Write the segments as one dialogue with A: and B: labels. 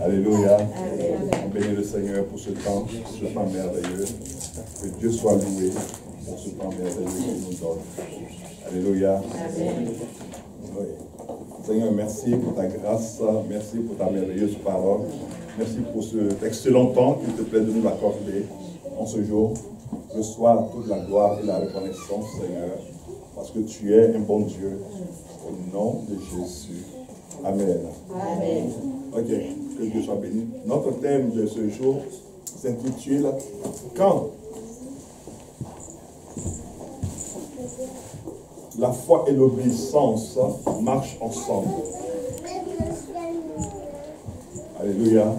A: Alléluia. On bénit le Seigneur pour ce temps merveilleux. Que Dieu soit loué pour ce temps merveilleux qu'il nous donne. Alléluia. Oui. Seigneur, merci pour ta grâce, merci pour ta merveilleuse parole. Merci pour cet excellent temps qu'il te plaît de nous accorder en ce jour. Reçois toute la gloire et la reconnaissance, Seigneur, parce que tu es un bon Dieu. Au nom de Jésus. Amen.
B: Amen.
A: Ok, que Dieu soit béni. Notre thème de ce jour s'intitule « Quand la foi et l'obéissance marchent ensemble ». Alléluia.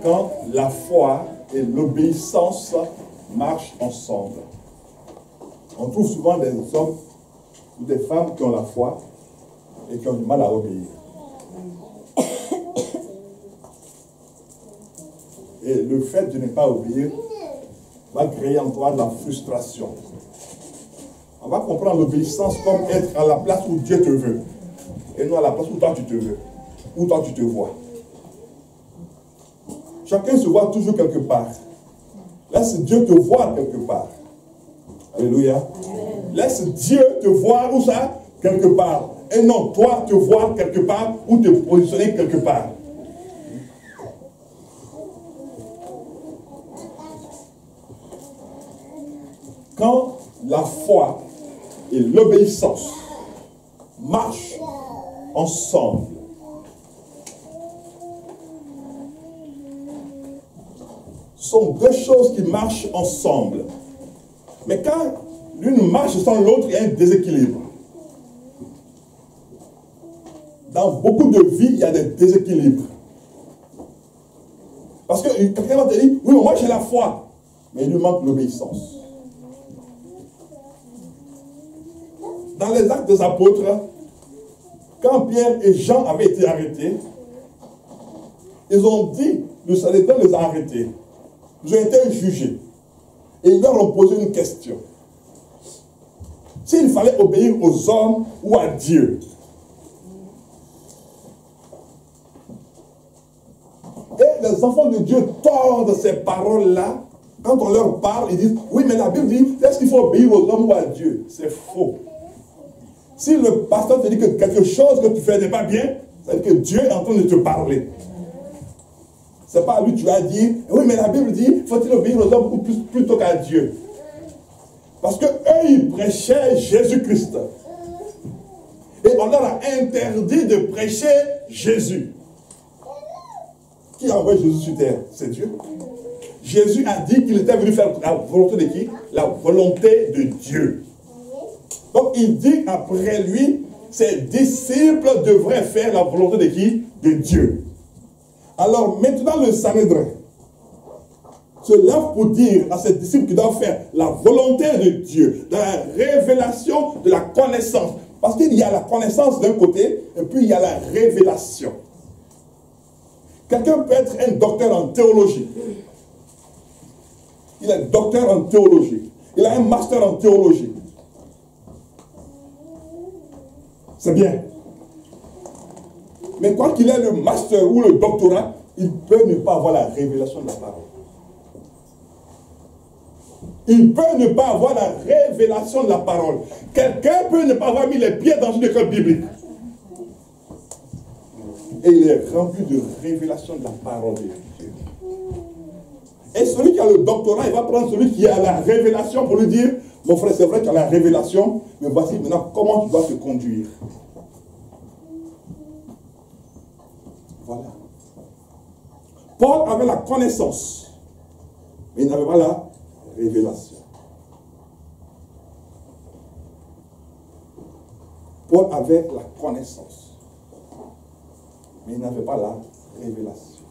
A: Quand la foi et l'obéissance marchent ensemble. On trouve souvent des hommes ou des femmes qui ont la foi et qui ont du mal à obéir. Et le fait de ne pas obéir va créer en toi de la frustration. On va comprendre l'obéissance comme être à la place où Dieu te veut. Et non à la place où toi tu te veux. Où toi tu te vois. Chacun se voit toujours quelque part. Laisse Dieu te voir quelque part. Alléluia. Laisse Dieu te voir où ça? Quelque part. Et non, toi te voir quelque part ou te positionner quelque part. Quand la foi et l'obéissance marchent ensemble, ce sont deux choses qui marchent ensemble. Mais quand l'une marche sans l'autre, il y a un déséquilibre. Dans beaucoup de vies, il y a des déséquilibres. Parce que quelqu'un va te dire, oui, mais moi j'ai la foi, mais il lui manque l'obéissance. Dans les Actes des Apôtres, quand Pierre et Jean avaient été arrêtés, ils ont dit, le Sanhédrin les a arrêtés. Ils ont été jugés. Et ils leur ont posé une question. S'il fallait obéir aux hommes ou à Dieu. Et les enfants de Dieu tordent ces paroles-là. Quand on leur parle, ils disent, oui, mais la Bible dit, est-ce qu'il faut obéir aux hommes ou à Dieu? C'est faux. Si le pasteur te dit que quelque chose que tu fais n'est pas bien, ça veut dire que Dieu est en train de te parler. C'est pas à lui que tu vas dire, oui, mais la Bible dit, faut-il obéir aux hommes plutôt qu'à Dieu? Parce que eux, ils prêchaient Jésus-Christ. Et on leur a interdit de prêcher Jésus. Qui a envoyé Jésus sur terre? C'est Dieu. Jésus a dit qu'il était venu faire la volonté de qui? La volonté de Dieu. Donc il dit après lui, ses disciples devraient faire la volonté de qui? De Dieu. Alors maintenant le Sanhédrin se lève pour dire à ses disciples qu'ils doivent faire la volonté de Dieu, dans la révélation de la connaissance. Parce qu'il y a la connaissance d'un côté, et puis il y a la révélation. Quelqu'un peut être un docteur en théologie. Il est docteur en théologie. Il a un master en théologie. C'est bien. Mais quoi qu'il ait le master ou le doctorat, il peut ne pas avoir la révélation de la parole. Il peut ne pas avoir la révélation de la parole. Quelqu'un peut ne pas avoir mis les pieds dans une école biblique. Et il est rempli de révélation de la parole de Dieu. Et celui qui a le doctorat, il va prendre celui qui a la révélation pour lui dire, mon frère, c'est vrai que tu as la révélation, mais voici maintenant comment tu dois te conduire. Voilà. Paul avait la connaissance, mais il n'avait pas la révélation. Paul avait la connaissance, mais il n'avait pas la révélation.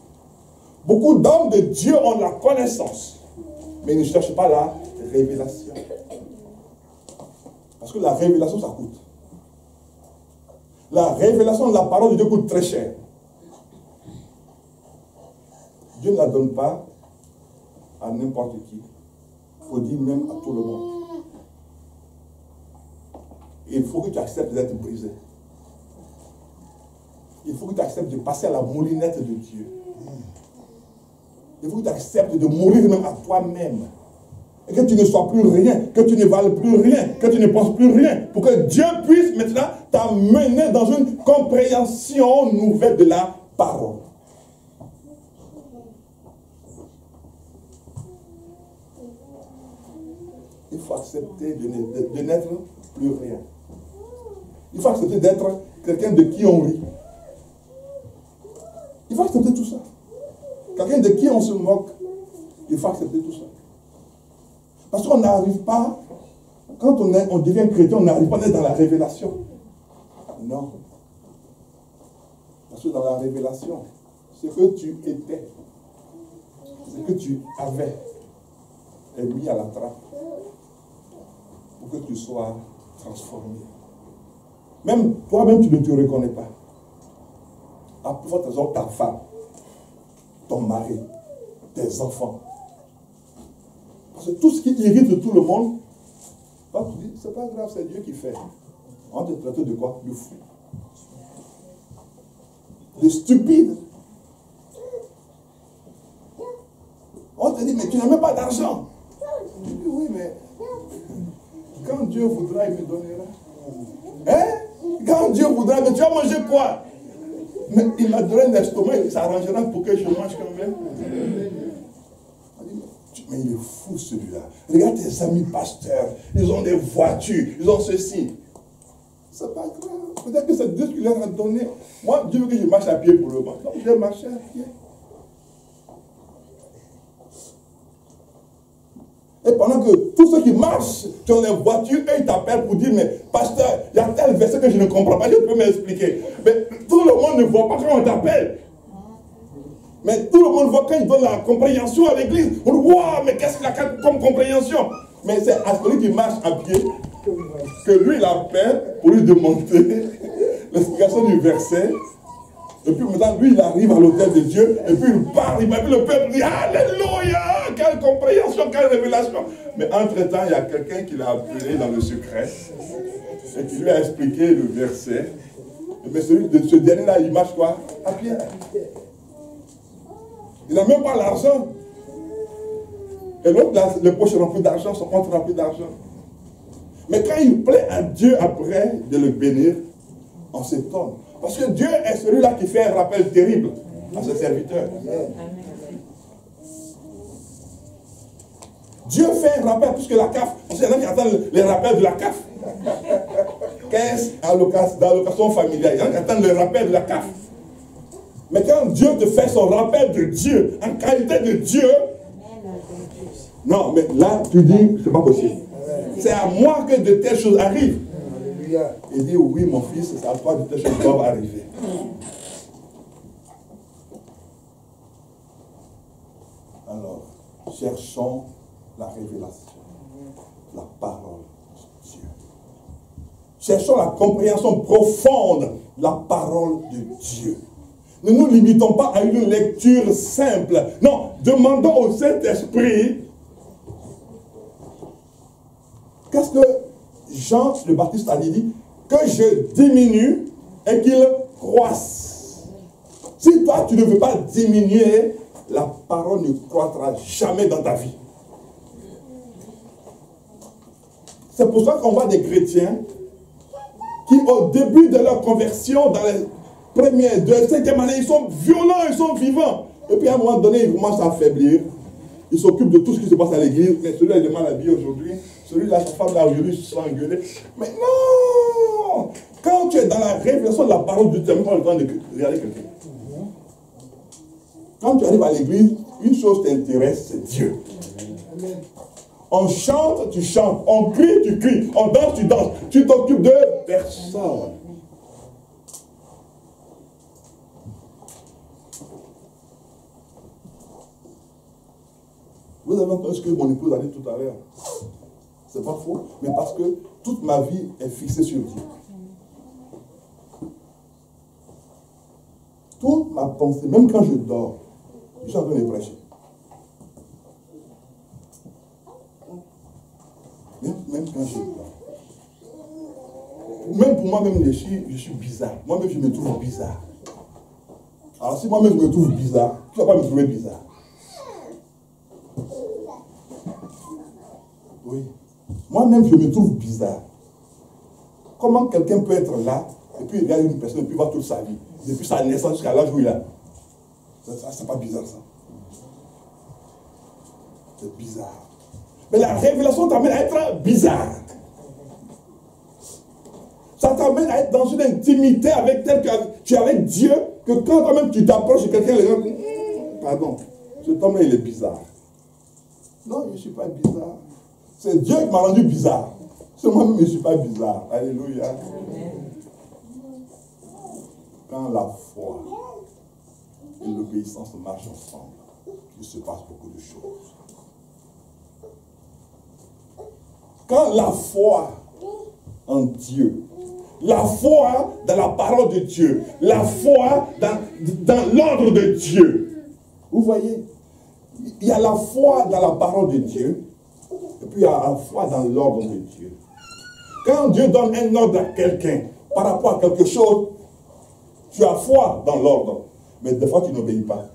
A: Beaucoup d'hommes de Dieu ont la connaissance, mais ils ne cherchent pas la révélation. Parce que la révélation, ça coûte. La révélation de la parole de Dieu coûte très cher. Dieu ne la donne pas à n'importe qui. Il faut dire même à tout le monde. Et il faut que tu acceptes d'être brisé. Il faut que tu acceptes de passer à la moulinette de Dieu. Il faut que tu acceptes de mourir même à toi-même. Et que tu ne sois plus rien, que tu ne vales plus rien, que tu ne penses plus rien. Pour que Dieu puisse maintenant t'amener dans une compréhension nouvelle de la parole. Il faut accepter de n'être plus rien. Il faut accepter d'être quelqu'un de qui on rit. Il faut accepter tout ça. Quelqu'un de qui on se moque. Il faut accepter tout ça. Parce qu'on n'arrive pas, quand on devient chrétien, on n'arrive pas à être dans la révélation. Non. Parce que dans la révélation, ce que tu étais, ce que tu avais, est mis à la trappe pour que tu sois transformé. Même toi-même, tu ne te reconnais pas. À plus forte raison, ta femme, ton mari, tes enfants. Parce que tout ce qui irrite tout le monde, tu dis, c'est pas grave, c'est Dieu qui fait. On te traite de quoi? De fou. De stupide. On te dit, mais tu n'as même pas d'argent. Tu dis, oui, mais quand Dieu voudra, il me donnera. Hein? Quand Dieu voudra, mais tu vas manger quoi? Mais il m'a donné un estomac, il s'arrangera pour que je mange quand même. Mais il est fou celui-là. Regarde tes amis pasteurs, ils ont des voitures, ils ont ceci. C'est pas grave. Peut-être que c'est Dieu qui leur a donné. Moi, Dieu veut que je marche à pied pour le moment. Donc je vais marcher à pied. Et pendant que tous ceux qui marchent sur les voitures, eux, ils t'appellent pour dire, mais pasteur, il y a tel verset que je ne comprends pas, je peux m'expliquer. Mais tout le monde ne voit pas quand on t'appelle. Mais tout le monde voit quand il donne la compréhension à l'église. On dit, waouh, mais qu'est-ce qu'il a comme compréhension? Mais c'est à celui qui marche à pied que lui, il appelle pour lui demander l'explication du verset. Et puis maintenant, lui, il arrive à l'autel de Dieu, et puis il parle, il m'a vu le peuple dire, alléluia, quelle compréhension, quelle révélation. Mais entre-temps, il y a quelqu'un qui l'a appelé dans le secret, et qui lui a expliqué le verset. Mais ce dernier-là, il marche quoi? À pied. Il n'a même pas l'argent. Et l'autre, les poches remplies d'argent, son compte rempli d'argent. Mais quand il plaît à Dieu après de le bénir, on s'étonne. Parce que Dieu est celui-là qui fait un rappel terrible à ses serviteurs. Dieu fait un rappel, puisque la CAF, parce qu'il y en a qui attendent les rappels de la CAF. Caisse d'allocation familiale, il y en a qui attendent le rappel de la CAF. Mais quand Dieu te fait son rappel de Dieu, en qualité de Dieu, non, mais là, tu dis, c'est pas possible. C'est à moi que de telles choses arrivent. Il dit, oui, mon fils, c'est à toi que de telles choses doivent arriver. Alors, cherchons la révélation, la parole de Dieu. Cherchons la compréhension profonde de la parole de Dieu. Ne nous limitons pas à une lecture simple. Non, demandons au Saint-Esprit. Qu'est-ce que Jean le Baptiste a dit? Que je diminue et qu'il croisse. Si toi, tu ne veux pas diminuer, la parole ne croîtra jamais dans ta vie. C'est pour ça qu'on voit des chrétiens qui, au début de leur conversion, dans les première, deuxième, cinquième année, ils sont violents, ils sont vivants. Et puis à un moment donné, ils commencent à affaiblir. Ils s'occupent de tout ce qui se passe à l'église. Mais celui-là, il est mal habillé aujourd'hui. Celui-là, sa femme l'a aujourd'hui, se sent engueulé. Mais non! Quand tu es dans la révélation de la parole de Dieu, tu n'as même pas le temps de regarder quelqu'un. Quand tu arrives à l'église, une chose t'intéresse, c'est Dieu. On chante, tu chantes. On crie, tu cries. On danse, tu danses. Tu t'occupes de personne. Vous avez entendu ce que mon épouse a dit tout à l'heure. C'est pas faux, mais parce que toute ma vie est fixée sur Dieu. Toute ma pensée, même quand je dors, je suis en train de prêcher. Même quand je dors. Même pour moi-même, je suis bizarre. Moi-même, je me trouve bizarre. Alors si moi-même je me trouve bizarre, tu ne vas pas me trouver bizarre. Moi-même, je me trouve bizarre. Comment quelqu'un peut être là, et puis il regarde une personne, et puis voir toute sa vie, depuis sa naissance jusqu'à l'âge où il a. C'est pas bizarre, ça. C'est bizarre. Mais la révélation t'amène à être bizarre. Ça t'amène à être dans une intimité avec tel que tu es avec Dieu, que quand toi-même tu t'approches de quelqu'un, les gens disent, pardon, cet homme-là, il est bizarre. Non, je ne suis pas bizarre. C'est Dieu qui m'a rendu bizarre. C'est moi-même, je ne suis pas bizarre. Alléluia. Quand la foi et l'obéissance marchent ensemble, il se passe beaucoup de choses. Quand la foi en Dieu, la foi dans la parole de Dieu, la foi dans l'ordre de Dieu. Vous voyez, il y a la foi dans la parole de Dieu, et puis il y a la foi dans l'ordre de Dieu. Quand Dieu donne un ordre à quelqu'un par rapport à quelque chose, tu as foi dans l'ordre, mais des fois tu n'obéis pas.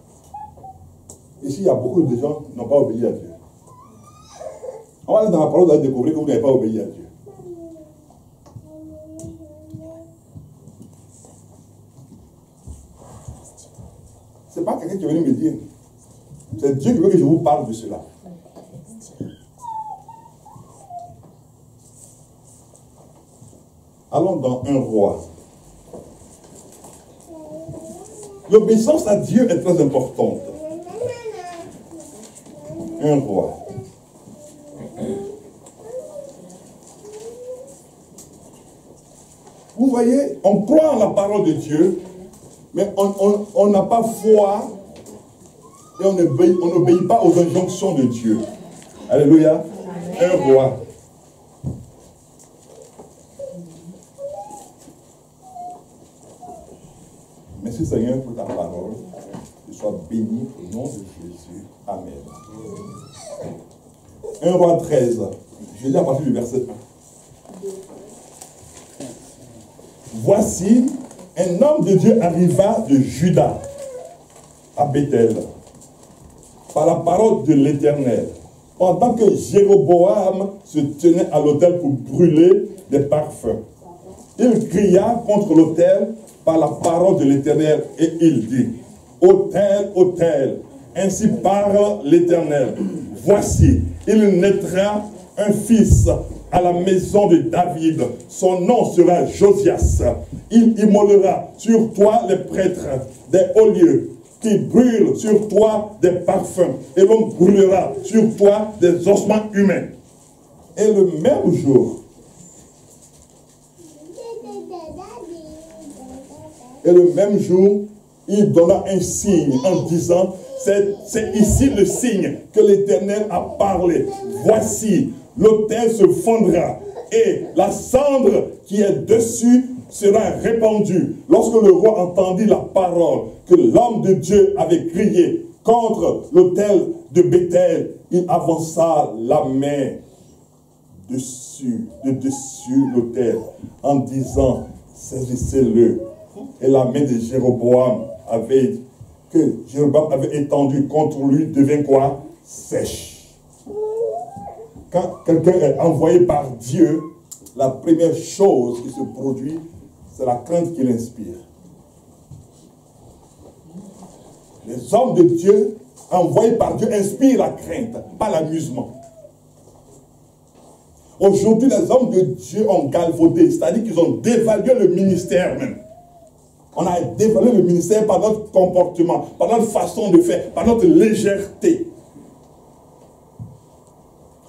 A: Ici, il y a beaucoup de gens qui n'ont pas obéi à Dieu. On va aller dans la parole, vous allez découvrir que vous n'avez pas obéi à Dieu. Ce n'est pas quelqu'un qui est venu me dire. C'est Dieu qui veut que je vous parle de cela. Allons dans un roi. L'obéissance à Dieu est très importante. Un roi. Vous voyez, on croit en la parole de Dieu, mais on n'a pas foi et on n'obéit pas aux injonctions de Dieu. Alléluia. Un roi. Merci Seigneur pour ta parole. Que sois béni au nom de Jésus. Amen. 1 Roi 13. Je lis à partir du verset 1. Voici, un homme de Dieu arriva de Juda à Bethel par la parole de l'Éternel, pendant que Jéroboam se tenait à l'autel pour brûler des parfums. Il cria contre l'autel par la parole de l'Éternel et il dit, autel, autel, ainsi parle l'Éternel. Voici, il naîtra un fils à la maison de David. Son nom sera Josias. Il immolera sur toi les prêtres des hauts lieux, qui brûlent sur toi des parfums, et l'on brûlera sur toi des ossements humains. Et le même jour, il donna un signe en disant, c'est ici le signe que l'Éternel a parlé. Voici, l'autel se fondra et la cendre qui est dessus sera répandue. Lorsque le roi entendit la parole que l'homme de Dieu avait crié contre l'autel de Bethel, il avança la main de dessus l'autel en disant, saisissez-le. Et la main de Jéroboam avait étendue contre lui devient quoi? Sèche. Quand quelqu'un est envoyé par Dieu, la première chose qui se produit, c'est la crainte qu'il inspire. Les hommes de Dieu, envoyés par Dieu, inspirent la crainte, pas l'amusement. Aujourd'hui, les hommes de Dieu ont galvaudé, c'est-à-dire qu'ils ont dévalué le ministère même. On a dévalué le ministère par notre comportement, par notre façon de faire, par notre légèreté.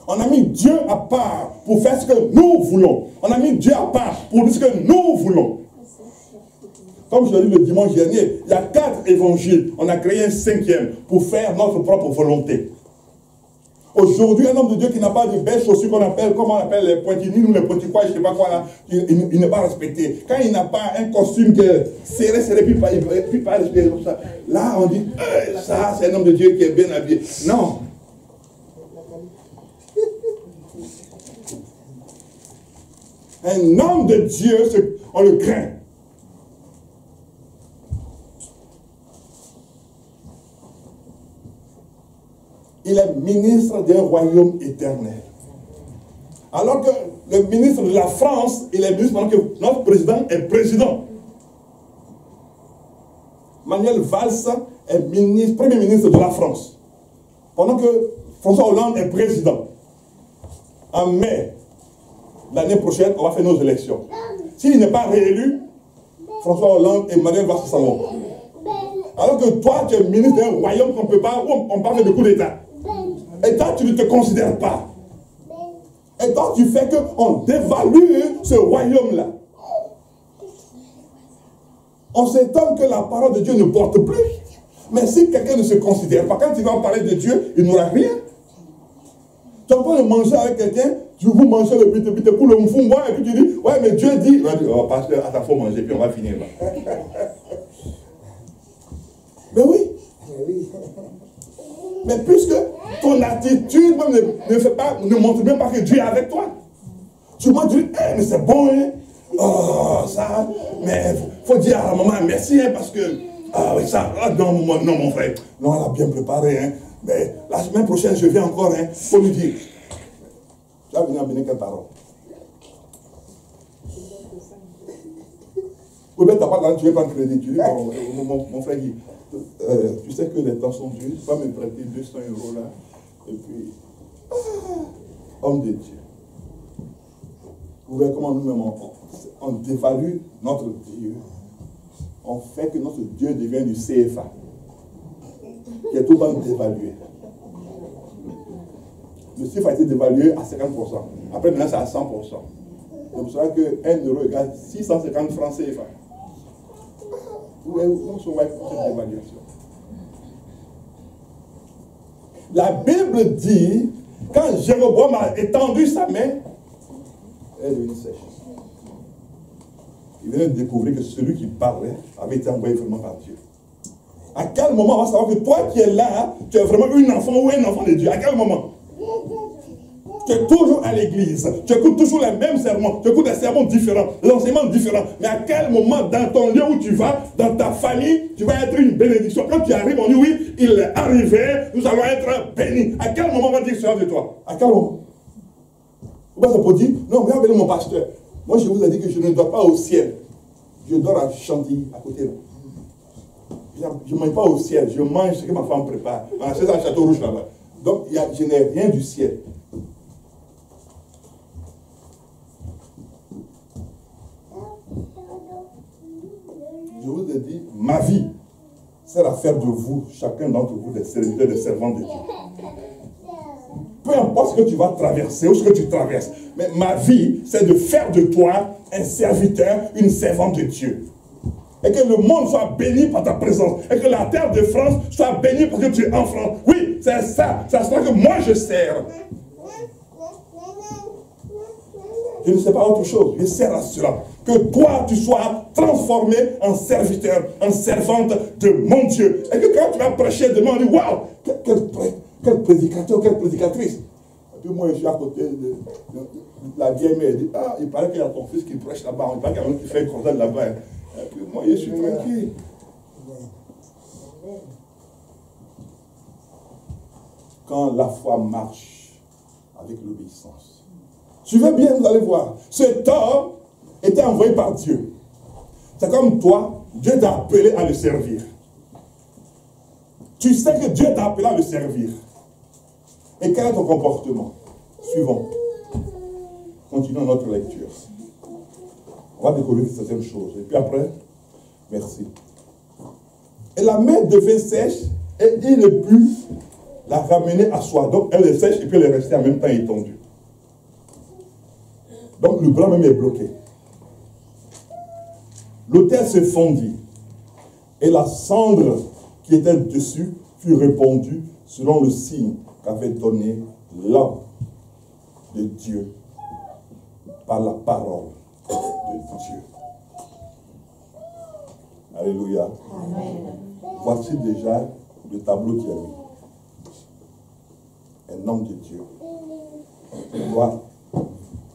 A: On a mis Dieu à part pour faire ce que nous voulons. On a mis Dieu à part pour dire ce que nous voulons. Comme je l'ai dit le dimanche dernier, il y a 4 évangiles. On a créé un 5e pour faire notre propre volonté. Aujourd'hui, un homme de Dieu qui n'a pas de belles chaussures qu'on appelle, comment on appelle les pointillés, ou les pointillés, je ne sais pas quoi là, il n'est pas respecté. Quand il n'a pas un costume que serré, puis pas respecté comme ça, là on dit, ça c'est un homme de Dieu qui est bien habillé. Non. Un homme de Dieu, on le craint. Il est ministre d'un royaume éternel. Alors que le ministre de la France, il est ministre pendant que notre président est président. Manuel Valls est premier ministre de la France. Pendant que François Hollande est président. En mai, l'année prochaine, on va faire nos élections. S'il n'est pas réélu, François Hollande et Manuel Valls s'en vont. Alors que toi, tu es ministre d'un royaume qu'on ne peut pas, où on parle de coup d'État. Et toi, tu ne te considères pas. Et toi, tu fais qu'on dévalue ce royaume-là. On s'étonne que la parole de Dieu ne porte plus. Mais si quelqu'un ne se considère pas, quand il va parler de Dieu, il n'aura rien. Tu es en train de manger avec quelqu'un, tu vous mangez le bite pour le mfumba, et puis tu dis, ouais, mais Dieu dit, il va dire, oh, pasteur, attends, il faut manger, puis on va finir là. Mais oui. Mais puisque ton attitude même ne montre même pas que Dieu est avec toi. Tu m'as dit, hey, mais c'est bon, hein? Oh, ça, mais faut dire à la maman merci, hein, parce que, ah oui, ça, non, mon frère, non, elle a bien préparé, hein, mais la semaine prochaine, je viens encore, hein, faut lui dire. Tu vas venir amener quelle parole? Ou bien, tu n'as pas là, tu veux prendre crédit, tu dis, mon frère dit, tu sais que les temps sont durs, tu vas me prêter 200 € là, et puis, homme de Dieu. Vous voyez comment nous-mêmes on dévalue notre Dieu. On fait que notre Dieu devient du CFA, qui est tout le temps dévalué. Le CFA a été dévalué à 50%. Après, maintenant, c'est à 100%. Donc, vous savez que 1 € égale 650 francs CFA. Où sont cette dévaluation? La Bible dit, quand Jéroboam a étendu sa main, elle est devenue sèche. Il venait de découvrir que celui qui parlait avait été envoyé vraiment par Dieu. À quel moment on va savoir que toi qui es là, tu es vraiment un enfant ou un enfant de Dieu? À quel moment? Tu es toujours à l'église, tu écoutes toujours les mêmes sermons, tu écoutes des sermons différents, l'enseignement différent. Mais à quel moment, dans ton lieu où tu vas, dans ta famille, tu vas être une bénédiction? Quand tu arrives, on dit oui, il est arrivé, nous allons être bénis. À quel moment on va dire cela de toi? À quel moment? Vous pouvez pour dire, non, mais appelez mon pasteur. Moi, je vous ai dit que je ne dors pas au ciel. Je dors à Chantilly, à côté là. Je ne mange pas au ciel, je mange ce que ma femme prépare. C'est dans le château rouge là-bas. Donc, je n'ai rien du ciel. Je vous ai dit, ma vie, c'est à faire de vous, chacun d'entre vous, des serviteurs, des servants de Dieu. Peu importe ce que tu vas traverser ou ce que tu traverses, mais ma vie, c'est de faire de toi un serviteur, une servante de Dieu. Et que le monde soit béni par ta présence. Et que la terre de France soit bénie parce que tu es en France. Oui, c'est ça. C'est à cela que moi je sers. Je ne sais pas autre chose. Je sers à cela. Que toi, tu sois transformé en serviteur, en servante de mon Dieu. Et que quand tu vas prêcher demain, on dit, waouh, quel prédicateur, quelle prédicatrice. Et puis moi, je suis à côté de la vieille mère. Elle dit, ah, il paraît qu'il y a ton fils qui prêche là-bas. Il paraît qu'il y a un qui fait un concert là-bas. Et puis moi, je suis tranquille. Quand la foi marche avec l'obéissance. Suivez bien, vous allez voir. Cet homme était envoyé par Dieu. C'est comme toi, Dieu t'a appelé à le servir. Tu sais que Dieu t'a appelé à le servir. Et quel est ton comportement? Suivons. Continuons notre lecture. On va découvrir certaines choses. Et puis après, merci. Et la main devait sèche et il ne put la ramener à soi. Donc elle est sèche et puis elle est restée en même temps étendue. Donc le bras même est bloqué. L'autel se fondit et la cendre qui était dessus fut répandue selon le signe qu'avait donné l'homme de Dieu par la parole de Dieu. Alléluia. Amen. Voici déjà le tableau qui est mis. Un homme de Dieu doit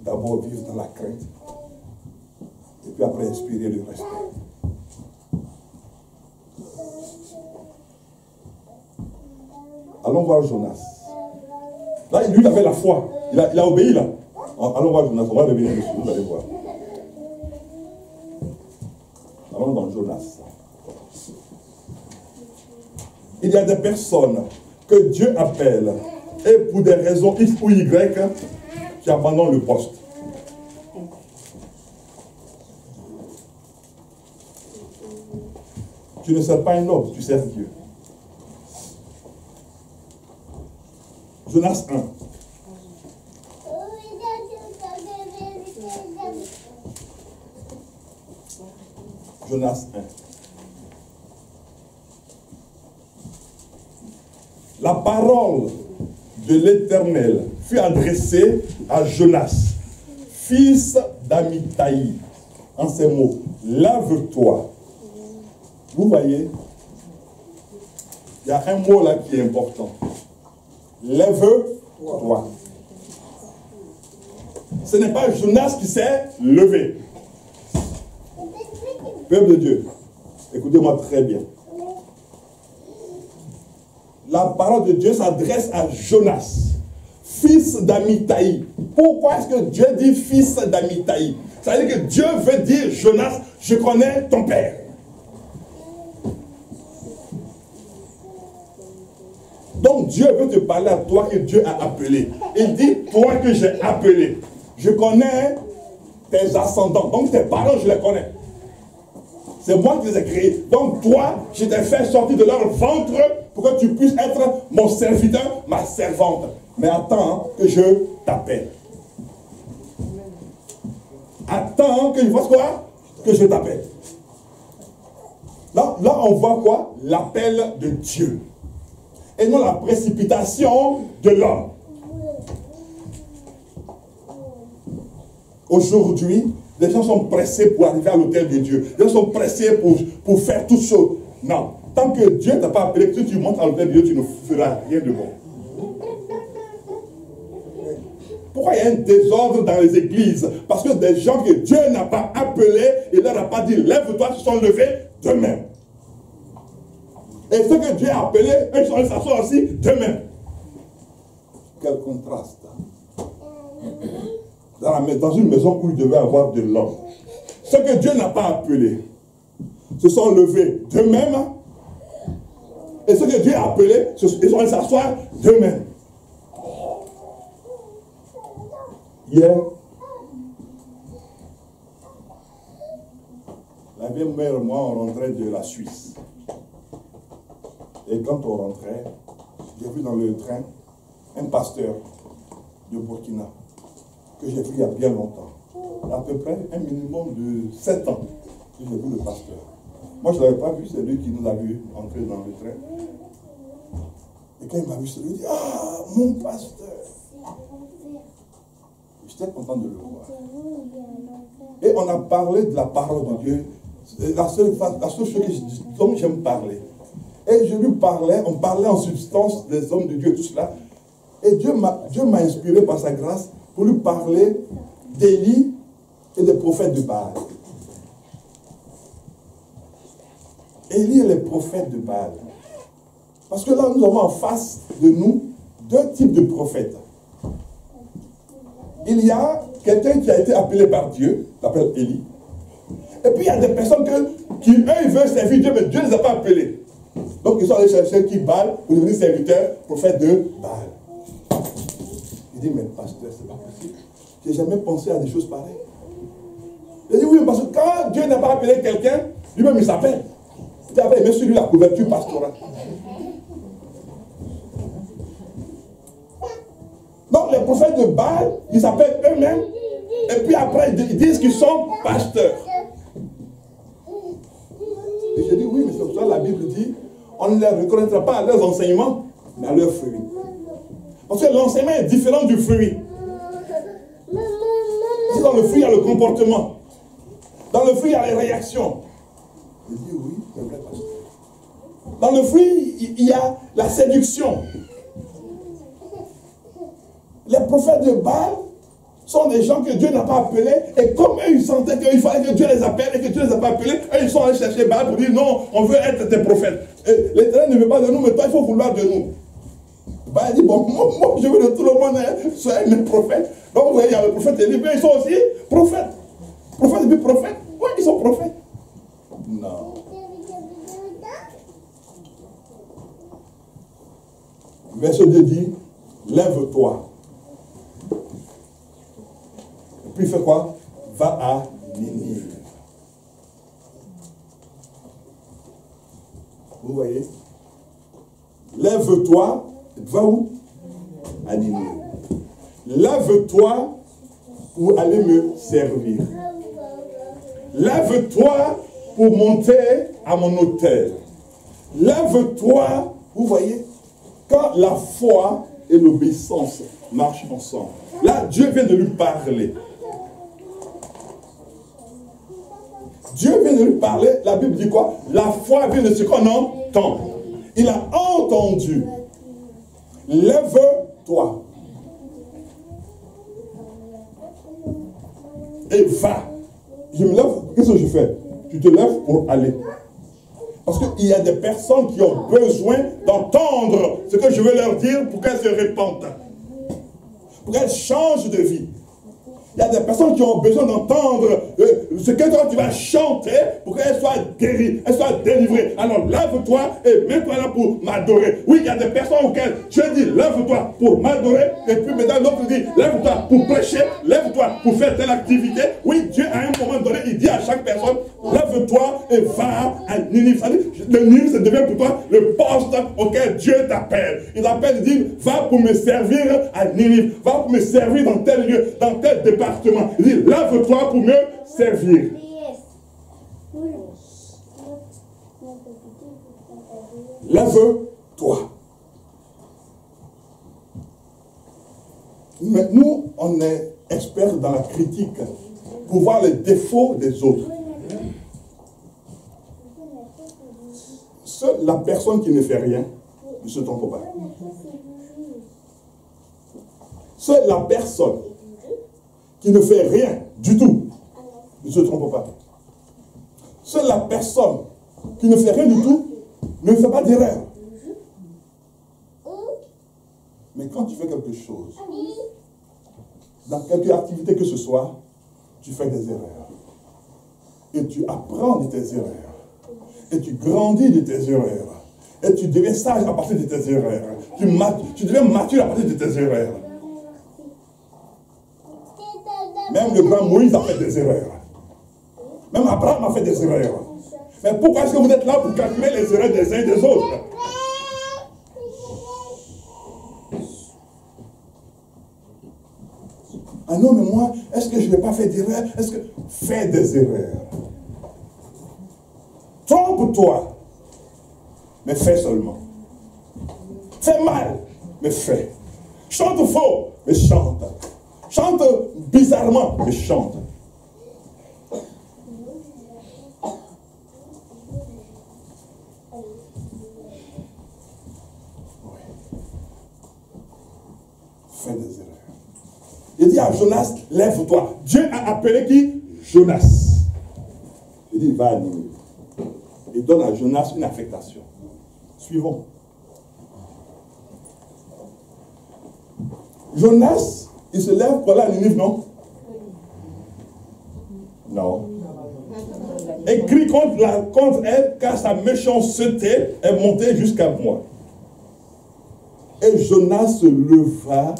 A: d'abord vivre dans la crainte et puis après inspirer le respect. Allons voir Jonas. Là, lui, il avait la foi. Il a obéi là. Allons voir Jonas, on va revenir dessus, vous allez voir. Allons dans Jonas. Il y a des personnes que Dieu appelle et pour des raisons X ou Y qui abandonnent le poste. Tu ne sers pas un homme, tu sers Dieu. Jonas 1. Jonas 1. La parole de l'Éternel fut adressée à Jonas, fils d'Amittai, en ces mots, lave-toi. Vous voyez, il y a un mot là qui est important. Lève-toi. Ce n'est pas Jonas qui s'est levé. Peuple de Dieu, écoutez-moi très bien. La parole de Dieu s'adresse à Jonas, fils d'Amittai. Pourquoi est-ce que Dieu dit fils d'Amittai? Ça veut dire que Dieu veut dire, Jonas, je connais ton père. Donc Dieu veut te parler à toi que Dieu a appelé. Il dit, toi que j'ai appelé. Je connais tes ascendants. Donc tes parents, je les connais. C'est moi qui les ai créés. Donc toi, je t'ai fait sortir de leur ventre pour que tu puisses être mon serviteur, ma servante. Mais attends que je t'appelle. Attends que je fasse quoi? Que je t'appelle. Là, on voit quoi? L'appel de Dieu. Et non la précipitation de l'homme. Aujourd'hui, les gens sont pressés pour arriver à l'autel de Dieu. Les gens sont pressés pour faire toutes choses. Non. Tant que Dieu ne t'a pas appelé, si tu montes à l'autel de Dieu, tu ne feras rien de bon. Pourquoi il y a un désordre dans les églises? Parce que des gens que Dieu n'a pas appelés, il leur a pas dit, lève-toi, ils se sont levés d'eux-mêmes. Et ceux que Dieu a appelés, ils sont allés s'asseoir aussi d'eux-mêmes. Quel contraste. Dans une maison où il devait avoir de l'homme. Ceux que Dieu n'a pas appelés se sont levés d'eux-mêmes. Et ceux que Dieu a appelés, ils sont allés s'asseoir d'eux-mêmes. Hier, la vieille mère et moi, on rentrait de la Suisse. Et quand on rentrait, j'ai vu dans le train un pasteur de Burkina que j'ai vu il y a bien longtemps. À peu près un minimum de 7 ans que j'ai vu le pasteur. Moi, je ne l'avais pas vu, c'est lui qui nous a vu entrer dans le train. Et quand il m'a vu, c'est lui qui dit, ah, mon pasteur. J'étais content de le voir. Et on a parlé de la parole de Dieu. La seule chose dont j'aime parler. Et je lui parlais, on parlait en substance des hommes de Dieu, tout cela. Et Dieu m'a inspiré par sa grâce pour lui parler d'Élie et des prophètes de Baal. Élie et les prophètes de Baal. Parce que là, nous avons en face de nous 2 types de prophètes. Il y a quelqu'un qui a été appelé par Dieu, s'appelle Élie. Et puis il y a des personnes qui, eux, ils veulent servir Dieu, mais Dieu ne les a pas appelés. Donc ils sont allés chercher qui Baal pour devenir serviteurs, prophètes de Baal. Il dit, mais pasteur, c'est pas possible. Je n'ai jamais pensé à des choses pareilles. Il dit, oui, parce que quand Dieu n'a pas appelé quelqu'un, lui-même il s'appelle. Il met sur lui la couverture pastorale. Donc les prophètes de Baal, ils s'appellent eux-mêmes, et puis après ils disent qu'ils sont pasteurs. Et j'ai dit, oui, mais c'est pour ça que la Bible dit, on ne les reconnaîtra pas à leurs enseignements, mais à leurs fruits. Parce que l'enseignement est différent du fruit. Si dans le fruit, il y a le comportement. Dans le fruit, il y a les réactions. Je dis, oui, c'est vrai, pasteur. Dans le fruit, il y a la séduction. Les prophètes de Baal sont des gens que Dieu n'a pas appelés, et comme eux, ils sentaient qu'il fallait que Dieu les appelle, et que Dieu ne les a pas appelés, eux, ils sont allés chercher Baal pour dire, non, on veut être tes prophètes. L'Éternel ne veut pas de nous, mais toi, il faut vouloir de nous. Bah, il dit, bon, moi je veux que tout le monde soit un prophète. Donc vous voyez, il y a le prophète Élie, mais ils sont aussi prophètes. Prophètes et puis prophètes. Oui, ils sont prophètes. Non. Verset 2 dit, lève-toi. Et puis il fait quoi? Va à Ninive. Vous voyez? Lève-toi. Va où? À Ninive. Lève-toi pour aller me servir. Lève-toi pour monter à mon autel. Lève-toi, vous voyez, quand la foi et l'obéissance marchent ensemble. Là, Dieu vient de lui parler. Dieu vient de lui parler, la Bible dit quoi? La foi vient de ce qu'on entend. Il a entendu. Lève-toi. Et va. Je me lève, qu'est-ce que je fais? Tu te lèves pour aller. Parce qu'il y a des personnes qui ont besoin d'entendre ce que je veux leur dire pour qu'elles se répandent. Pour qu'elles changent de vie. Il y a des personnes qui ont besoin d'entendre ce que toi tu vas chanter pour qu'elles soient guéries, elles soient délivrées. Alors lève-toi et mets-toi là pour m'adorer. Oui, il y a des personnes auxquelles Dieu dit lève-toi pour m'adorer. Et puis maintenant l'autre dit lève-toi pour prêcher, lève-toi pour faire telle activité. Oui, Dieu à un moment donné, il dit à chaque personne lève-toi et va à Ninive. Le Ninive, ça devient pour toi le poste auquel Dieu t'appelle. Il t'appelle, il dit va pour me servir à Ninive, va pour me servir dans tel lieu, dans tel département. Il dit, lève-toi pour me servir. Lève-toi. Mais nous, on est experts dans la critique pour voir les défauts des autres. Seule la personne qui ne fait rien ne se trompe pas. Seule la personne qui ne fait rien du tout ne se trompe pas. Seule la personne qui ne fait rien du tout ne fait pas d'erreur. Mais quand tu fais quelque chose, dans quelque activité que ce soit, tu fais des erreurs. Et tu apprends de tes erreurs. Et tu grandis de tes erreurs. Et tu deviens sage à partir de tes erreurs. Tu deviens mature à partir de tes erreurs. Même le grand Moïse a fait des erreurs. Même Abraham a fait des erreurs. Mais pourquoi est-ce que vous êtes là pour calculer les erreurs des uns et des autres? Ah non, mais moi, est-ce que je n'ai pas fait d'erreur? Est-ce que... Fais des erreurs. Trompe-toi, mais fais seulement. Fais mal, mais fais. Chante faux, mais chante. Chante bizarrement, mais chante. Fais des erreurs. Il dit à Jonas, lève-toi. Dieu a appelé qui? Jonas. Il dit, va à Ninive. Il donne à Jonas une affectation. Suivons. Jonas, il se lève pour aller à Ninive, non? Non. Et crie contre elle, car sa méchanceté est montée jusqu'à moi. Et Jonas se leva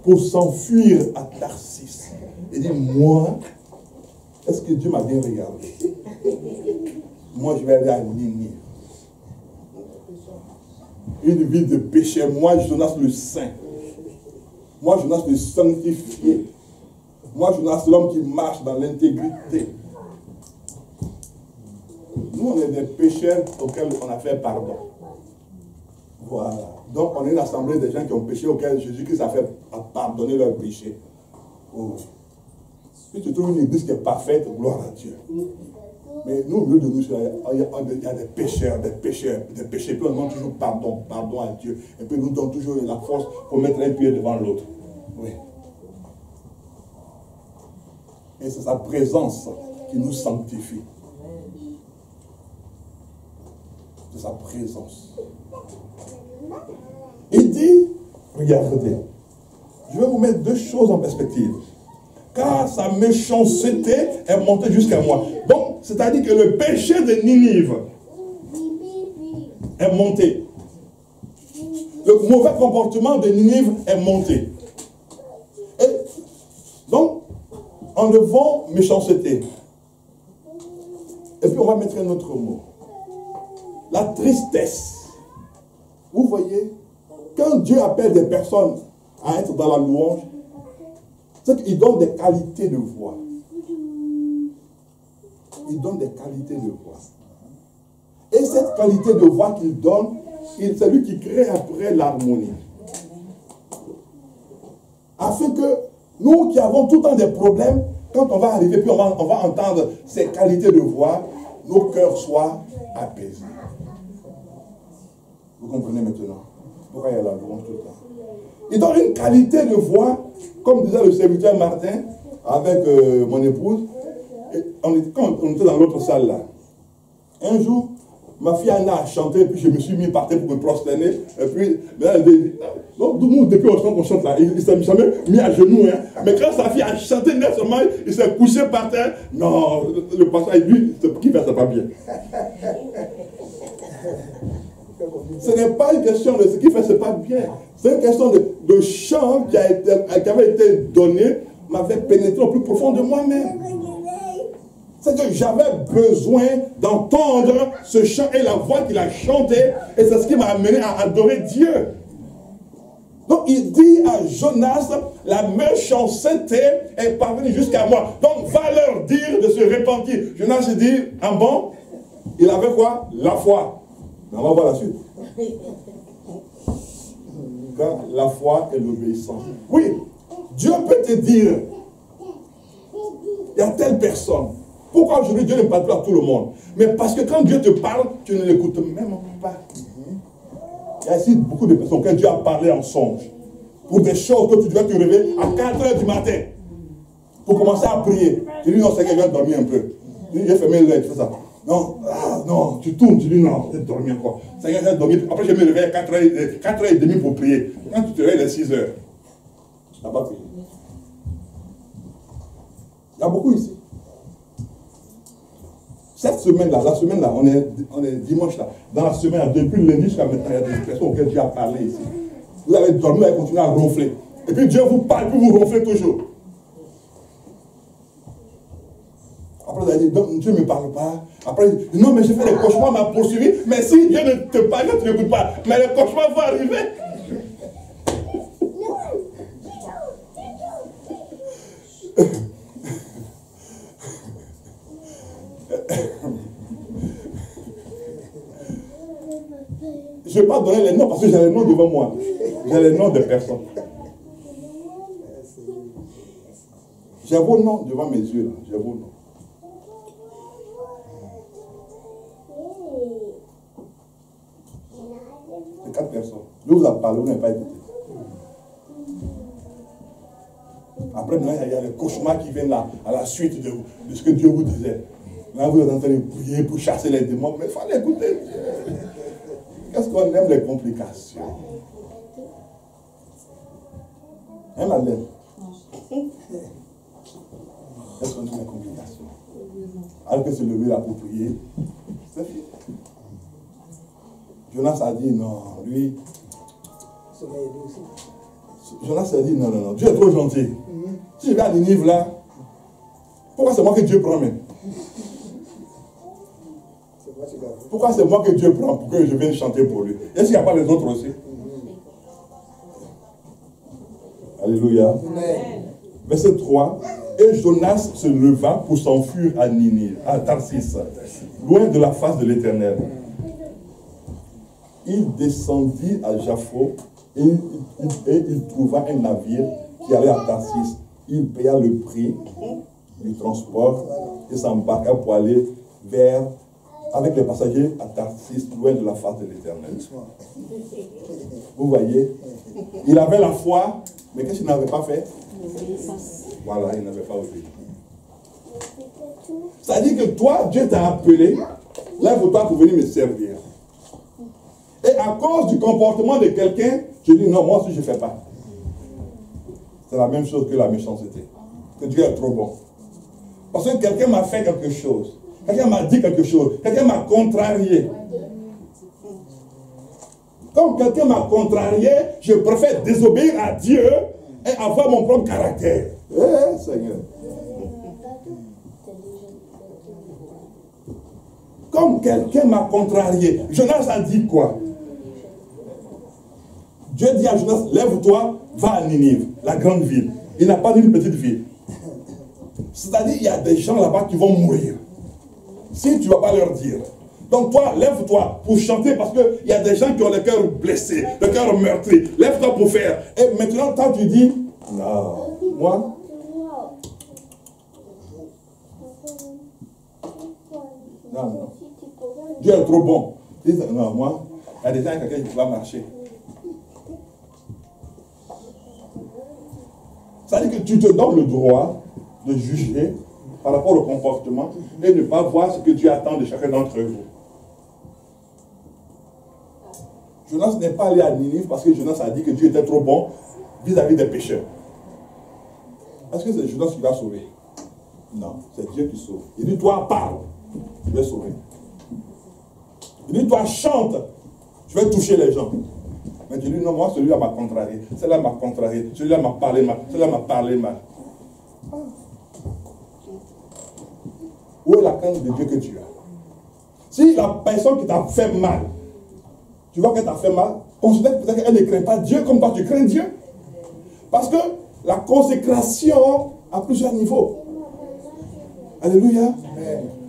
A: pour s'enfuir à Tarsis. Il dit, moi, est-ce que Dieu m'a bien regardé? Moi, je vais aller à Ninive. Une vie de péché. Moi, Jonas le saint. Moi, Jonas le sanctifié. Moi, Jonas l'homme qui marche dans l'intégrité. Nous, on est des pécheurs auxquels on a fait pardon. Voilà. Donc, on est une assemblée de gens qui ont péché auxquels Jésus-Christ a fait pardonner leurs péchés. Oh. Si tu trouves une église qui est parfaite, gloire à Dieu. Mais nous, au milieu de nous, il y a des pécheurs, des péchés. Puis on demande toujours pardon à Dieu. Et puis nous donne toujours la force pour mettre un pied devant l'autre. Oui. Et c'est sa présence qui nous sanctifie. C'est sa présence. Il dit, regardez, je vais vous mettre deux choses en perspective. Car sa méchanceté est montée jusqu'à moi. Donc, c'est-à-dire que le péché de Ninive est monté. Le mauvais comportement de Ninive est monté. Et donc, enlevons méchanceté. Et puis on va mettre un autre mot. La tristesse. Vous voyez, quand Dieu appelle des personnes à être dans la louange, c'est qu'il donne des qualités de voix. Il donne des qualités de voix. Et cette qualité de voix qu'il donne, c'est lui qui crée après l'harmonie. Afin que nous qui avons tout le temps des problèmes, quand on va arriver, puis on va entendre ces qualités de voix, nos cœurs soient apaisés. Vous comprenez maintenant pourquoi il y a la louange tout le temps. Il donne une qualité de voix, comme disait le serviteur Martin, avec mon épouse. Quand on était dans l'autre salle là, un jour, ma fille Anna a chanté, et puis je me suis mis par terre pour me prosterner. Et puis, elle dit, donc, depuis qu'on chante là, il ne s'est jamais mis à genoux. Hein. Mais quand sa fille a chanté nécessairement, il s'est couché par terre. Non, le pasteur, lui, ce qui fait, c'est pas bien. Ce n'est pas une question de ce qu'il fait, c'est pas bien. C'est une question de chant qui avait été donné, m'avait pénétré au plus profond de moi-même. C'est que j'avais besoin d'entendre ce chant et la voix qu'il a chanté, et c'est ce qui m'a amené à adorer Dieu. Donc il dit à Jonas, la méchanceté est parvenue jusqu'à moi. Donc va leur dire de se repentir. Jonas se dit, ah bon, il avait quoi? La foi. On va voir la suite. Car la foi est l'obéissance. Oui, Dieu peut te dire, il y a telle personne. Pourquoi aujourd'hui Dieu ne parle pas à tout le monde? Mais parce que quand Dieu te parle, tu ne l'écoutes même pas. Il y a ici beaucoup de personnes que Dieu a parlé en songe. Pour des choses que tu dois te réveiller à 4 h du matin. Pour commencer à prier. Tu dis non, c'est que je vais dormir un peu. Tu dis, j'ai fermé l'œil, tu fais ça. Non, non, tu tournes, tu dis non, je vais dormir encore. C'est que je vais dormir. Après, je me réveille à 4h30 pour prier. Quand tu te réveilles à 6 h, tu n'as pas prié. Il y a beaucoup ici. Cette semaine-là, la semaine-là, on est dimanche là. Dans la semaine, depuis le lundi jusqu'à maintenant, il y a des personnes auxquelles Dieu a parlé ici. Vous avez dormi, vous avez continué à ronfler. Et puis Dieu vous parle, puis vous ronflez toujours. Après, vous avez dit, Dieu ne me parle pas. Après, il dit, non, mais j'ai fait des cauchemars, m'a poursuivi. Mais si Dieu ne te parle, tu n'écoutes pas. Mais les cauchemars vont arriver. Je ne vais pas donner les noms parce que j'ai les noms devant moi. J'ai les noms des personnes. J'ai vos noms devant mes yeux. J'ai vos noms. C'est 4 personnes. Je vous en parle, vous n'avez pas écouté. Après, maintenant, il y a les cauchemars qui viennent là, à la suite de ce que Dieu vous disait. Là, vous êtes en train de prier pour chasser les démons, mais il fallait écouter Dieu. Qu'est-ce qu'on aime les complications? Hein, Madeleine? Est-ce qu'on aime les complications? Alors que se lever là pour prier, c'est fini. Jonas a dit non, lui. Jonas a dit non, non, non, Dieu est trop gentil. Si je vais à Ninive là, pourquoi c'est moi que Dieu prend même? Pourquoi c'est moi que Dieu prend pour que je vienne chanter pour lui? Est-ce qu'il n'y a pas les autres aussi? Alléluia. Amen. Verset 3. Et Jonas se leva pour s'enfuir à Ninive, à Tarsis, loin de la face de l'Éternel. Il descendit à Jaffo et il trouva un navire qui allait à Tarsis. Il paya le prix du transport et s'embarqua pour aller avec les passagers à Tarsis, loin de la face de l'Éternel. Vous voyez, il avait la foi, mais qu'est-ce qu'il n'avait pas fait? Voilà, il n'avait pas obéi. Ça dit que toi, Dieu t'a appelé, lève-toi pour venir me servir. Et à cause du comportement de quelqu'un, je dis non, moi aussi je ne fais pas. C'est la même chose que la méchanceté. Que Dieu est trop bon. Parce que quelqu'un m'a fait quelque chose. Quelqu'un m'a dit quelque chose. Quelqu'un m'a contrarié. Comme quelqu'un m'a contrarié, je préfère désobéir à Dieu et avoir mon propre caractère. Eh, Seigneur. Comme quelqu'un m'a contrarié. Jonas a dit quoi? Dieu dit à Jonas, lève-toi, va à Ninive, la grande ville. Il n'a pas dit une petite ville. C'est-à-dire, il y a des gens là-bas qui vont mourir. Si tu ne vas pas leur dire. Donc toi, lève-toi pour chanter parce qu'il y a des gens qui ont le cœur blessé, le cœur meurtri. Lève-toi pour faire. Et maintenant, toi, tu dis, non, moi, non. Dieu est trop bon. Dis, non, moi, il y a des gens quelqu'un qui va marcher. C'est-à-dire que tu te donnes le droit de juger par rapport au comportement et ne pas voir ce que Dieu attend de chacun d'entre vous. Jonas n'est pas allé à Ninive parce que Jonas a dit que Dieu était trop bon vis-à-vis des pécheurs. Est-ce que c'est Jonas qui va sauver? Non, c'est Dieu qui sauve. Il dit, toi, parle, je vais sauver. Il dit, toi, chante, je vais toucher les gens. Mais tu dis, non, moi, celui-là m'a contrarié, celui-là m'a contrarié, celui-là m'a parlé mal, celui-là m'a parlé mal. Où est la crainte de Dieu que tu as? Si la personne qui t'a fait mal, tu vois qu'elle t'a fait mal, considère peut-être qu'elle ne craint pas Dieu comme toi tu crains Dieu. Parce que la consécration a plusieurs niveaux. Alléluia.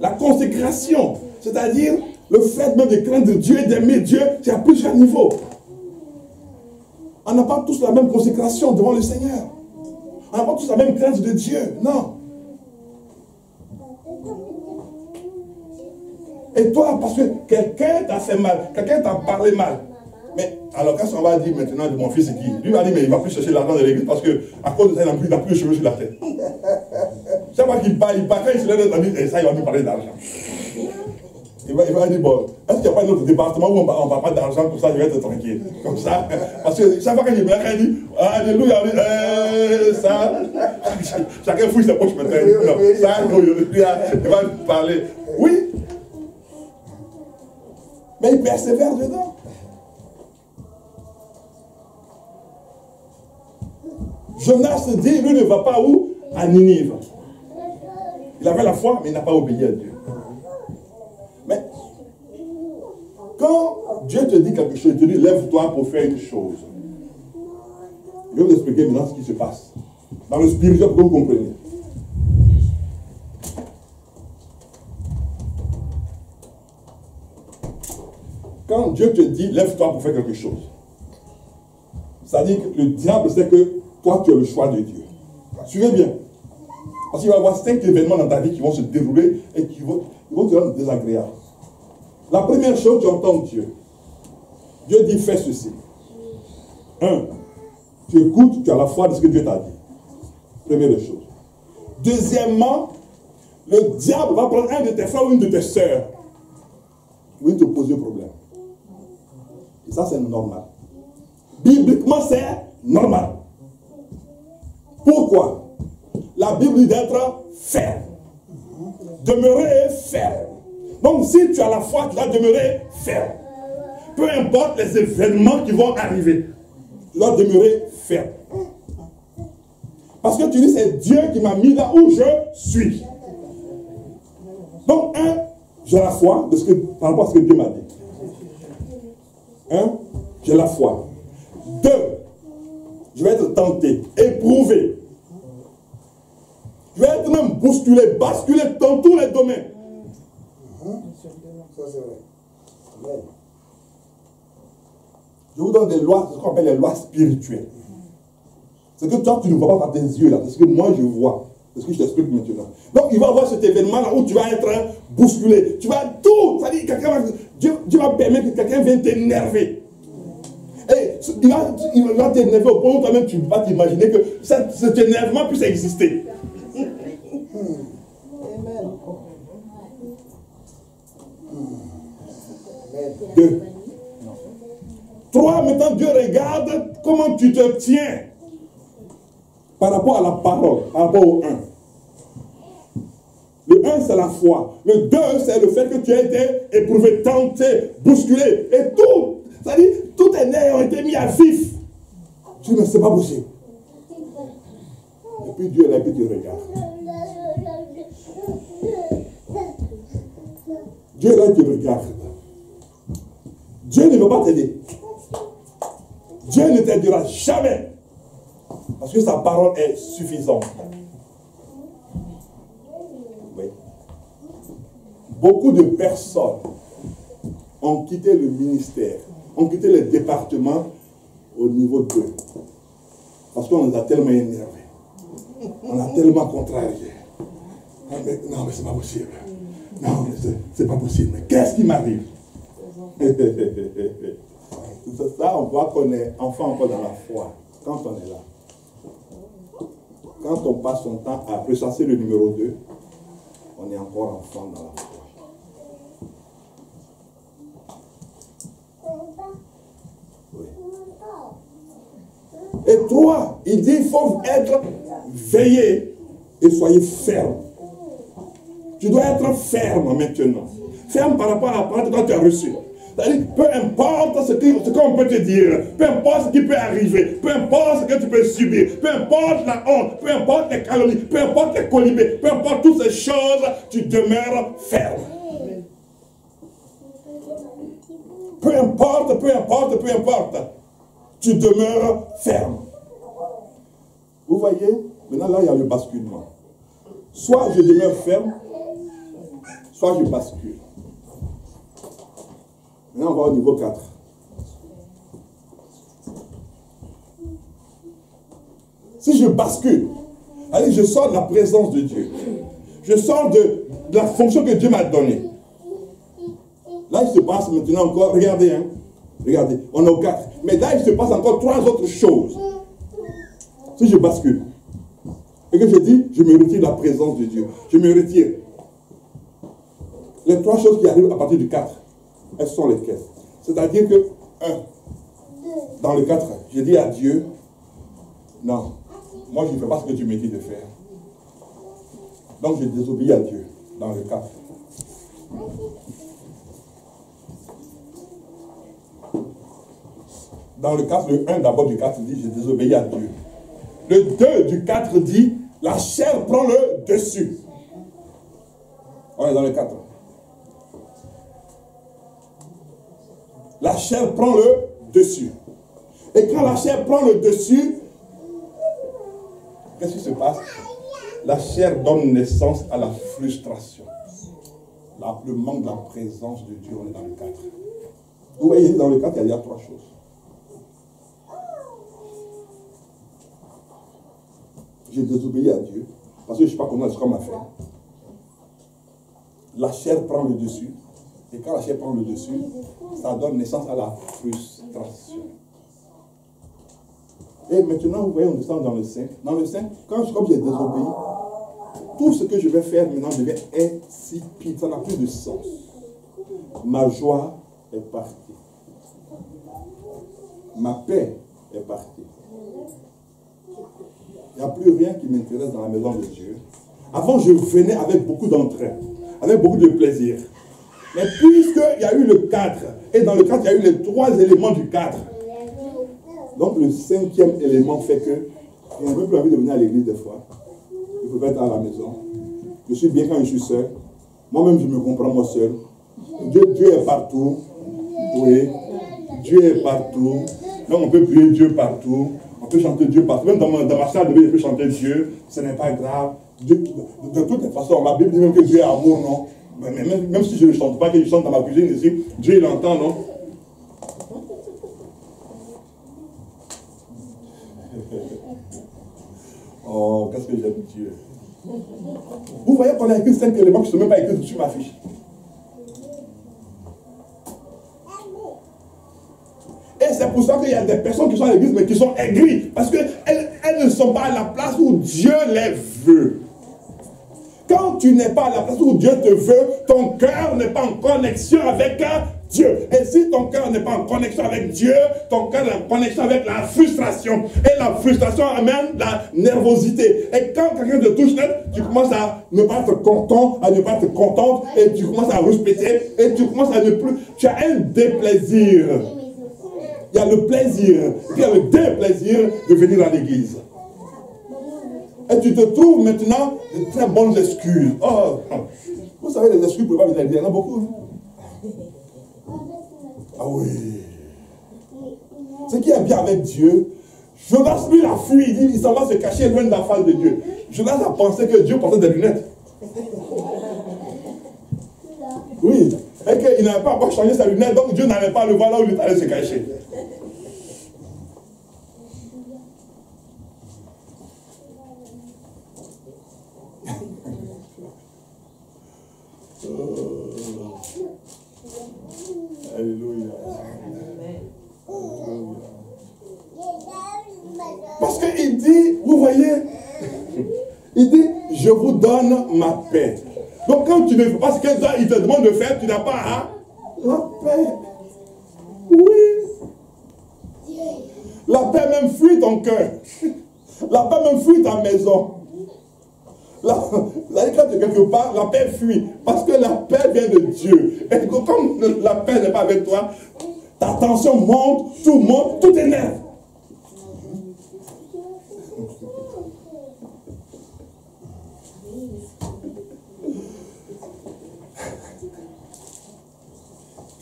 A: La consécration, c'est-à-dire le fait même de craindre Dieu et d'aimer Dieu, c'est à plusieurs niveaux. On n'a pas tous la même consécration devant le Seigneur. On n'a pas tous la même crainte de Dieu. Non. Et toi, parce que quelqu'un t'a fait mal, quelqu'un t'a parlé mal. Mais alors, qu'est-ce qu'on va dire maintenant de mon fils qui? Lui va dire, mais il ne va plus chercher l'argent de l'église parce qu'à cause de ça, il n'a plus de cheveux sur la tête. Chaque fois qu'il parle, quand il se lève dans la vie, et ça, il va nous parler d'argent. Il va dire, bon, est-ce qu'il n'y a pas un autre département où on ne parle pas d'argent, comme ça, je vais être tranquille. Comme ça. Parce que chaque fois qu'il me dit, alléluia, ça, chacun fouille sa poche maintenant. Non, ça, il va parler. Oui. Mais il persévère dedans. Jonas se dit, lui ne va pas où? À Ninive. Il avait la foi, mais il n'a pas obéi à Dieu. Mais quand Dieu te dit quelque chose, il te dit, lève-toi pour faire une chose. Je vais vous expliquer maintenant ce qui se passe. Dans le spirituel, pour que vous compreniez. Quand Dieu te dit, lève-toi pour faire quelque chose, ça dit que le diable sait que toi, tu as le choix de Dieu. Suivez bien. Parce qu'il va y avoir 5 événements dans ta vie qui vont se dérouler et qui vont te rendre désagréable. La première chose, tu entends Dieu. Dieu dit, fais ceci. 1. Tu écoutes, tu as la foi de ce que Dieu t'a dit. Première chose. Deuxièmement, le diable va prendre un de tes frères ou une de tes sœurs qui va te poser un problème. Et ça, c'est normal. Bibliquement, c'est normal. Pourquoi? La Bible dit d'être ferme. Demeurer ferme. Donc, si tu as la foi, tu dois demeurer ferme. Peu importe les événements qui vont arriver, tu dois demeurer ferme. Parce que tu dis, c'est Dieu qui m'a mis là où je suis. Donc, j'ai la foi de ce que, par rapport à ce que Dieu m'a dit. J'ai la foi. 2, je vais être tenté, éprouvé. Je vais être même bousculé, basculé dans tous les domaines.
B: Ça, c'est vrai.
A: Je vous donne des lois, ce qu'on appelle les lois spirituelles. C'est que toi, tu ne vois pas par tes yeux là, c'est ce que moi je vois. C'est ce que je t'explique maintenant. Donc, il va y avoir cet événement-là où tu vas être bousculé. Tu vas tout. C'est-à-dire, Dieu va permettre que quelqu'un vienne t'énerver. Et il va t'énerver au point où toi-même tu vas t'imaginer que cet énervement puisse exister.
B: Amen.
A: 2. 3, maintenant Dieu regarde comment tu te tiens par rapport à la parole, par rapport au 1. Le 1, c'est la foi. Le 2, c'est le fait que tu as été éprouvé, tenté, bousculé. Et tout, c'est-à-dire, tous tes nerfs ont été mis à vif. Tu dis, mais c'est pas possible. Et puis Dieu est là, et puis tu regardes. Dieu est là, et tu regardes. Dieu ne veut pas t'aider. Dieu ne t'aidera jamais. Parce que sa parole est suffisante. Oui. Beaucoup de personnes ont quitté le ministère, ont quitté le département au niveau 2. Parce qu'on les a tellement énervés. On a tellement contrariés. Non, mais c'est pas possible. Non, mais c'est pas possible. Mais qu'est-ce qui m'arrive? C'est ça, on voit qu'on est enfant encore dans la foi. Quand on est là. Quand on passe son temps à ressasser le numéro 2, on est encore enfant dans la foi. Oui. Et 3, il dit il faut être veillé et soyez ferme. Tu dois être ferme maintenant. Ferme par rapport à la parole que tu as reçue. C'est-à-dire, peu importe ce qu'on peut te dire, peu importe ce qui peut arriver, peu importe ce que tu peux subir, peu importe la honte, peu importe les calomnies, peu importe les colibés, peu importe toutes ces choses, tu demeures ferme. Peu importe, tu demeures ferme. Vous voyez, maintenant là il y a le basculement. Soit je demeure ferme, soit je bascule. Maintenant, on va au niveau 4. Si je bascule, allez, je sors de la présence de Dieu. Je sors de la fonction que Dieu m'a donnée. Là, il se passe maintenant encore, regardez, hein. Regardez, on est au 4. Mais là, il se passe encore 3 autres choses. Si je bascule, et que je dis, je me retire de la présence de Dieu. Je me retire. Les 3 choses qui arrivent à partir du 4. Elles sont lesquelles? C'est-à-dire que, 1, dans le 4, je dis à Dieu, non, moi je ne fais pas ce que tu me dis de faire. Donc je désobéis à Dieu, dans le 4. Dans le 4, le 1 d'abord du 4 dit, je désobéis à Dieu. Le 2 du 4 dit, la chair prend le dessus. On est dans le 4. La chair prend le dessus. Et quand la chair prend le dessus, qu'est-ce qui se passe? La chair donne naissance à la frustration. Le manque de la présence de Dieu, on est dans le 4. Vous voyez, dans le 4, il y a 3 choses. J'ai désobéi à Dieu, parce que je ne sais pas comment est-ce qu'on m'a fait. La chair prend le dessus. Et quand la chair prend le dessus, ça donne naissance à la frustration. Et maintenant, vous voyez, on descend dans le 5. Dans le 5, comme j'ai désobéi, tout ce que je vais faire maintenant devient insipide. Ça n'a plus de sens. Ma joie est partie. Ma paix est partie. Il n'y a plus rien qui m'intéresse dans la maison de Dieu. Avant, je venais avec beaucoup d'entrain, avec beaucoup de plaisir. Mais puisqu'il y a eu le 4, et dans le 4, il y a eu les 3 éléments du 4. Donc le 5e élément fait que je n'ai même plus envie de venir à l'église des fois. Il faut être à la maison. Je suis bien quand je suis seul. Moi-même, je me comprends moi seul. Dieu est partout. Oui. Dieu est partout. Donc on peut prier Dieu partout. On peut chanter Dieu partout. Même dans ma salle de bain, je peux chanter Dieu. Ce n'est pas grave. Dieu, de toutes les façons, la Bible dit même que Dieu est amour, non? Même si je ne chante pas, que je chante dans ma cuisine ici, Dieu il entend, non? Oh, qu'est-ce que j'aime Dieu. Vous voyez qu'on a écrit 5 éléments qui ne sont même pas écrits sur ma fiche. Et c'est pour ça qu'il y a des personnes qui sont à l'église mais qui sont aigries. Parce qu'elles ne sont pas à la place où Dieu les veut. Quand tu n'es pas à la place où Dieu te veut, ton cœur n'est pas en connexion avec Dieu. Et si ton cœur n'est pas en connexion avec Dieu, ton cœur est en connexion avec la frustration. Et la frustration amène la nervosité. Et quand quelqu'un te touche net, tu commences à ne pas être content, à ne pas être contente, et tu commences à respecter, et tu commences à ne plus... Tu as un déplaisir. Il y a le plaisir, et puis il y a le déplaisir de venir à l'église. Et tu te trouves maintenant de très bonnes excuses. Oh, vous savez, les excuses pour ne pas venir à l'église, il y en a beaucoup. Hein? Ah oui. Ce qui est bien avec Dieu, Jonas lui la fuit, il dit, il s'en va se cacher loin de la face de Dieu. Jonas a pensé que Dieu portait des lunettes. Oui. Et qu'il n'avait pas encore changé sa lunette, donc Dieu n'allait pas le voir là où il allait se cacher. Alléluia. Parce qu'il dit, vous voyez, il dit, je vous donne ma paix. Donc quand tu ne fais pas ce qu'il te demande de faire, tu n'as pas la paix. Oui. La paix même fuit ton cœur. La paix même fuit ta maison. Quand tu es quelque part, la paix fuit. Parce que la paix vient de Dieu. Et comme la paix n'est pas avec toi, ta tension monte, tout énerve.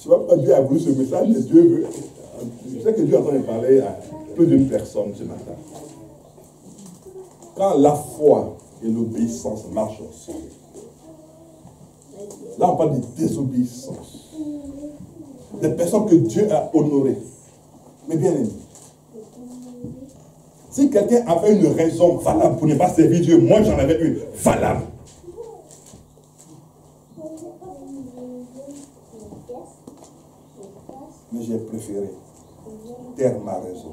A: Je ne sais pas pourquoi Dieu a voulu ce message, mais Dieu veut. Je sais que Dieu est en train de parler à plus d'une personne ce matin. Quand la foi et l'obéissance marchent ensemble, là on parle de désobéissance. Des personnes que Dieu a honorées. Mais bien aimé, si quelqu'un avait une raison valable pour ne pas servir Dieu, moi j'en avais une valable. Mais j'ai préféré taire ma raison.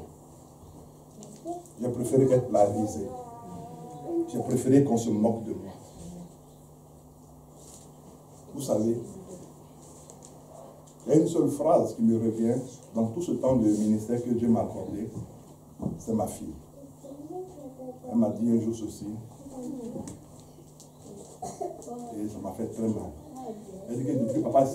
A: J'ai préféré être la risée. J'ai préféré qu'on se moque de moi. Vous savez, il y a une seule phrase qui me revient dans tout ce temps de ministère que Dieu m'a accordé. C'est ma fille. Elle m'a dit un jour ceci. Et ça m'a fait très mal. Elle dit que depuis papa